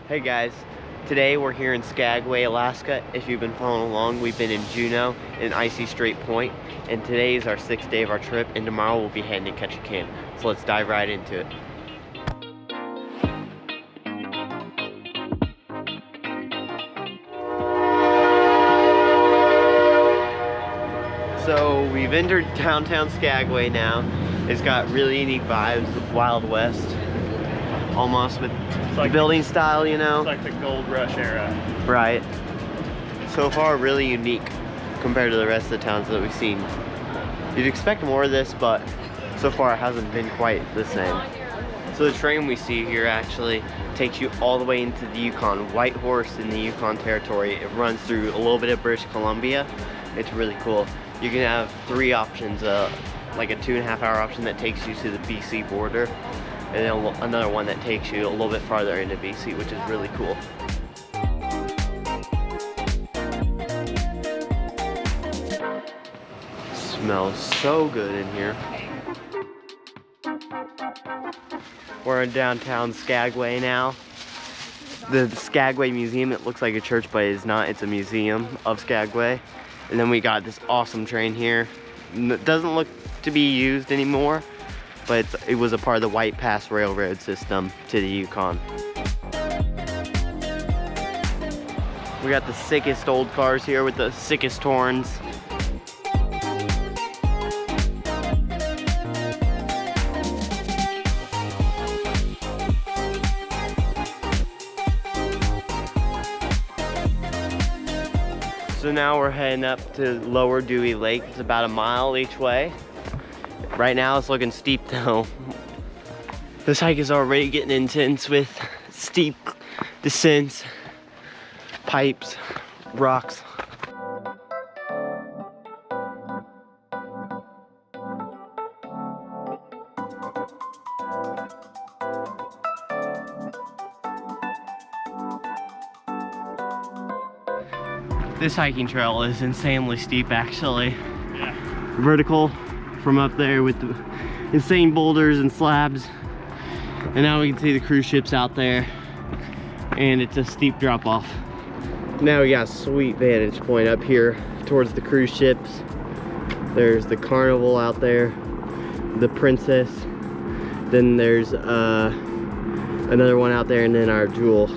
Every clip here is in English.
Hey guys, today we're here in Skagway, Alaska. If you've been following along, we've been in Juneau and Icy Strait Point, and today is our 6th day of our trip, and tomorrow we'll be heading to Ketchikan. So let's dive right into it. So we've entered downtown Skagway now. It's got really unique vibes, Wild West, almost with like building style, you know? It's like the gold rush era. Right. So far, really unique compared to the rest of the towns that we've seen. You'd expect more of this, but so far it hasn't been quite the same. So the train we see here actually takes you all the way into the Yukon. White Horse in the Yukon Territory. It runs through a little bit of British Columbia. It's really cool. You can have 3 options, like a 2.5-hour option that takes you to the BC border, and then another one that takes you a little bit farther into BC, which is really cool. Smells so good in here. We're in downtown Skagway now. The Skagway Museum, it looks like a church, but it's not. It's a museum of Skagway. And then we got this awesome train here. It doesn't look to be used anymore, but it was a part of the White Pass Railroad system to the Yukon. We got the sickest old cars here with the sickest horns. So now we're heading up to Lower Dewey Lake. It's about 1 mile each way. Right now it's looking steep though. This hike is already getting intense with steep descents, pipes, rocks. This hiking trail is insanely steep actually. Yeah. Vertical from up there with the insane boulders and slabs. And now we can see the cruise ships out there. And it's a steep drop off. Now we got a sweet vantage point up here towards the cruise ships. There's the Carnival out there, the Princess. Then there's another one out there, and then our Jewel.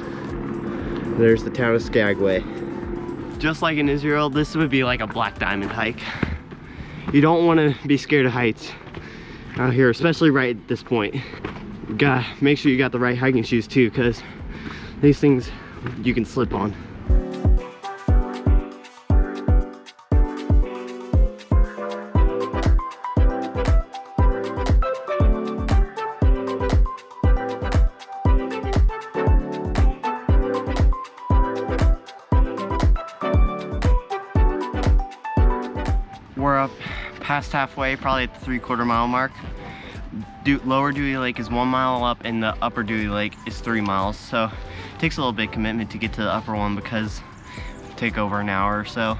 There's the town of Skagway. Just like in Israel, this would be like a black diamond hike. You don't want to be scared of heights out here, especially right at this point. You gotta make sure you got the right hiking shoes too, because these things you can slip on. We're up past halfway, probably at the 3/4 mile mark. Lower Dewey Lake is 1 mile up, and the Upper Dewey Lake is 3 miles. So it takes a little bit of commitment to get to the upper one because it take over an hour or so,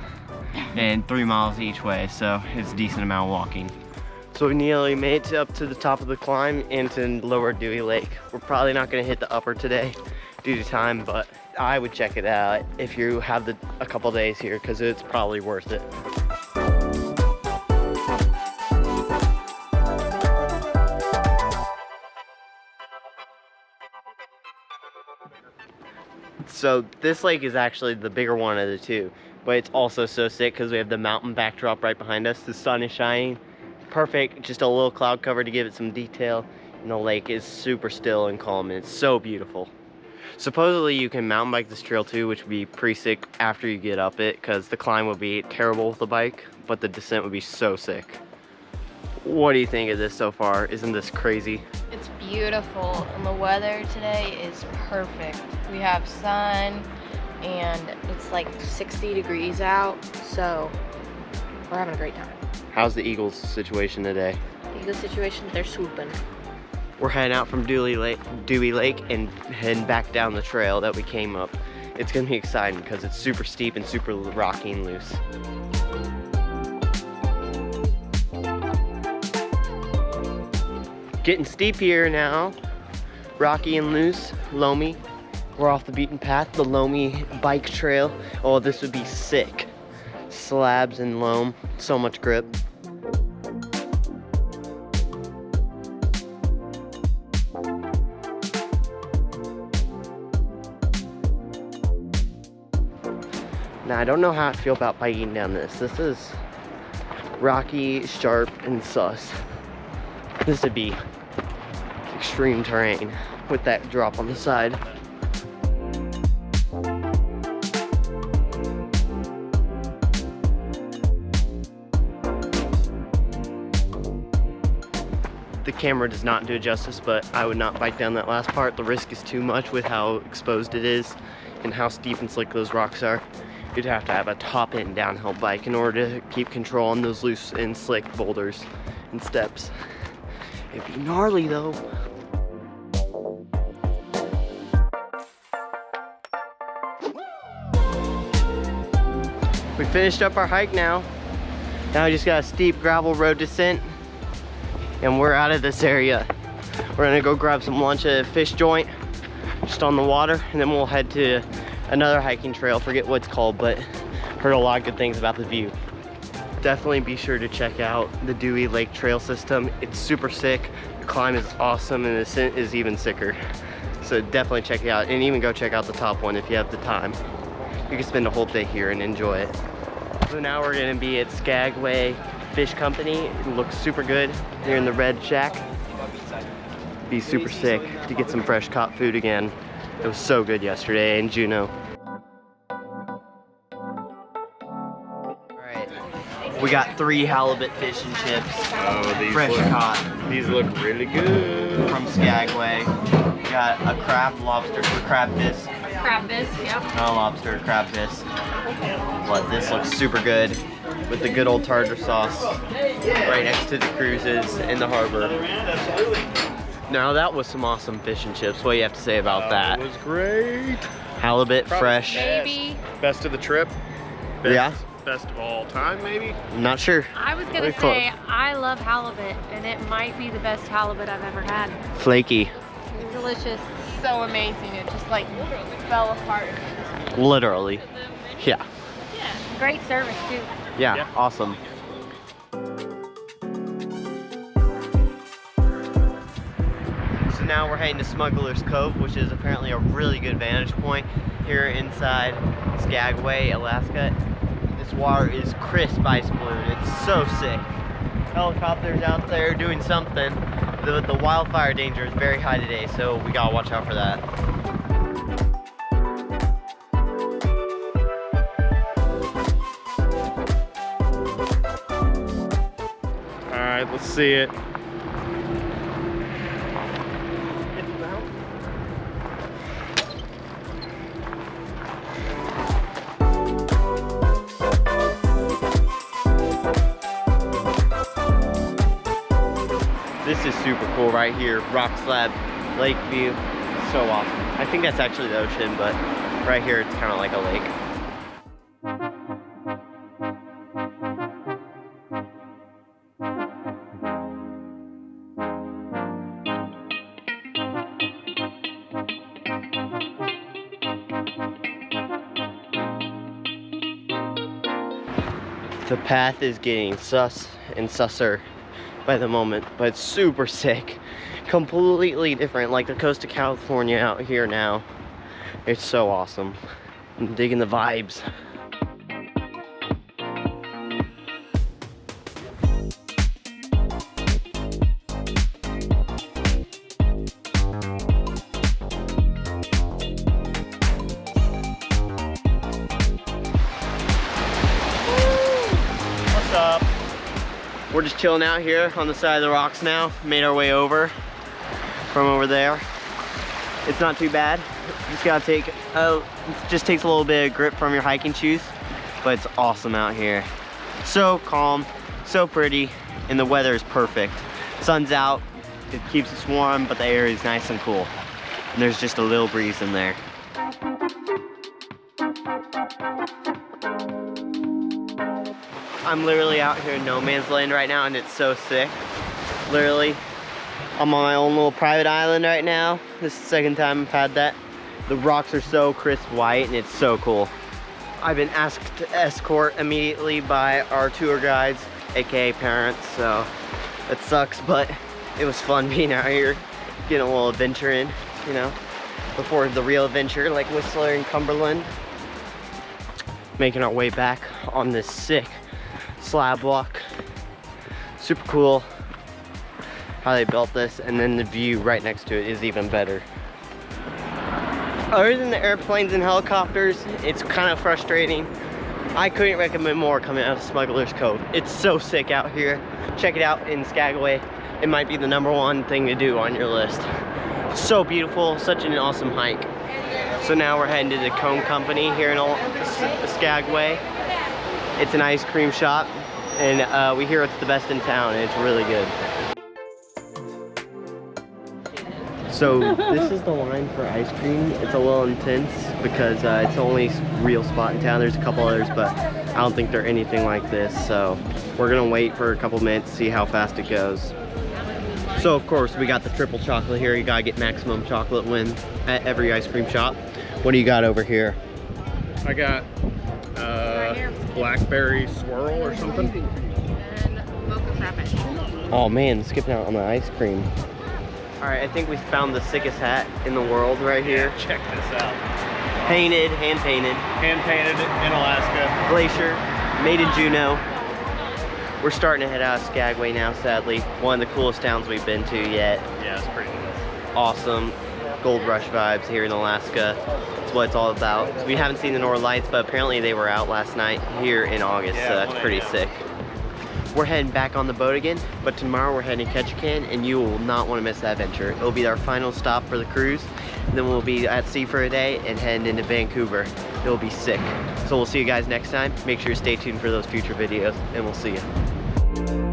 and 3 miles each way. So it's a decent amount of walking. So we nearly made it up to the top of the climb into Lower Dewey Lake. We're probably not going to hit the upper today due to time, but I would check it out if you have a couple days here, because it's probably worth it. So this lake is actually the bigger one of the two, but it's also so sick because we have the mountain backdrop right behind us. The sun is shining, perfect, just a little cloud cover to give it some detail, and the lake is super still and calm, and it's so beautiful. Supposedly you can mountain bike this trail too, which would be pretty sick after you get up it, because the climb would be terrible with the bike, but the descent would be so sick. What do you think of this so far? Isn't this crazy? It's beautiful, and the weather today is perfect. We have sun, and it's like 60 degrees out, so we're having a great time. How's the Eagles situation today? The situation, they're swooping. We're heading out from Dewey Lake and heading back down the trail that we came up. It's gonna be exciting because it's super steep and super rocky and loose. Getting steep here now. Rocky and loose, loamy. We're off the beaten path, the loamy bike trail. Oh, this would be sick. Slabs and loam, so much grip. Now, I don't know how I feel about biking down this. This is rocky, sharp, and sus. This would be extreme terrain with that drop on the side. The camera does not do it justice, but I would not bike down that last part. The risk is too much with how exposed it is and how steep and slick those rocks are. You'd have to have a top-end downhill bike in order to keep control on those loose and slick boulders and steps. It'd be gnarly though. We finished up our hike now. Now we just got a steep gravel road descent and we're out of this area. We're gonna go grab some lunch at a fish joint just on the water, and then we'll head to another hiking trail. Forget what it's called, but heard a lot of good things about the view. Definitely be sure to check out the Dewey Lake trail system. It's super sick. The climb is awesome and the ascent is even sicker. So definitely check it out, and even go check out the top one if you have the time. You can spend a whole day here and enjoy it. So now we're gonna be at Skagway Fish Company. It looks super good here in the red shack. Be super sick to get some fresh caught food again. It was so good yesterday in Juneau. Alright, we got 3 halibut fish and chips. Oh, these fresh caught. These look really good. From Skagway. We got a crab, lobster, crab disc. Crab bisque, yep. Not a lobster, crab disc. But this looks super good with the good old tartar sauce right next to the cruises in the harbor. Now that was some awesome fish and chips. What do you have to say about that? It was great. Halibut, Probably fresh. Maybe. Best of the trip. Best, Yeah. Best of all time, maybe. I'm not sure. I was gonna Very say, close. I love halibut, and it might be the best halibut I've ever had. Flaky. It's delicious. So amazing. It just like fell apart. Literally. Yeah. Great service too. Yeah, Yeah. awesome. So now we're heading to Smuggler's Cove, which is apparently a really good vantage point here inside Skagway, Alaska. This water is crisp ice blue. It's so sick. Helicopters out there doing something. The wildfire danger is very high today, so we gotta watch out for that. All right, let's see it. This is super cool right here. Rock slab, lake view, so awesome. I think that's actually the ocean, but right here it's kind of like a lake. The path is getting sus and susser by the moment, but it's super sick. Completely different, like the coast of California out here now. It's so awesome. I'm digging the vibes. What's up? We're just chilling out here on the side of the rocks now. Made our way over from over there. It's not too bad. Just gotta take, it just takes a little bit of grip from your hiking shoes, but it's awesome out here. So calm, so pretty, and the weather is perfect. Sun's out, it keeps us warm, but the air is nice and cool. And there's just a little breeze in there. I'm literally out here in no man's land right now, and it's so sick. Literally, I'm on my own little private island right now. This is the second time I've had that. The rocks are so crisp white and it's so cool. I've been asked to escort immediately by our tour guides, aka parents, so that sucks, but it was fun being out here, getting a little adventure in, you know, before the real adventure like Whistler and Cumberland. Making our way back on this sick slab walk. Super cool how they built this, and then the view right next to it is even better. Other than the airplanes and helicopters, it's kind of frustrating. I couldn't recommend more coming out of Smuggler's Cove. It's so sick out here. Check it out in Skagway. It might be the #1 thing to do on your list. So beautiful, such an awesome hike. So now we're heading to the Kone Kompany here in Skagway. It's an ice cream shop, and we hear it's the best in town, and it's really good. So this is the line for ice cream. It's a little intense because it's the only real spot in town. There's a couple others, but I don't think they're anything like this. So we're gonna wait for a couple minutes, see how fast it goes. So of course we got the triple chocolate here. You gotta get maximum chocolate win at every ice cream shop. What do you got over here? I got blackberry swirl or something. And mocha frappe. Oh man, skipping out on the ice cream. All right, I think we found the sickest hat in the world right here. Check this out. Painted, hand painted. Hand painted in Alaska. Glacier, made in Juneau. We're starting to head out of Skagway now, sadly. One of the coolest towns we've been to yet. Yeah, it's pretty nice. Awesome gold rush vibes here in Alaska. That's what it's all about. We haven't seen the Northern Lights, but apparently they were out last night here in August, so that's pretty sick. We're heading back on the boat again, but tomorrow we're heading to Ketchikan, and you will not want to miss that adventure. It'll be our final stop for the cruise, and then we'll be at sea for a day and heading into Vancouver. It'll be sick. So we'll see you guys next time. Make sure to stay tuned for those future videos, and we'll see you.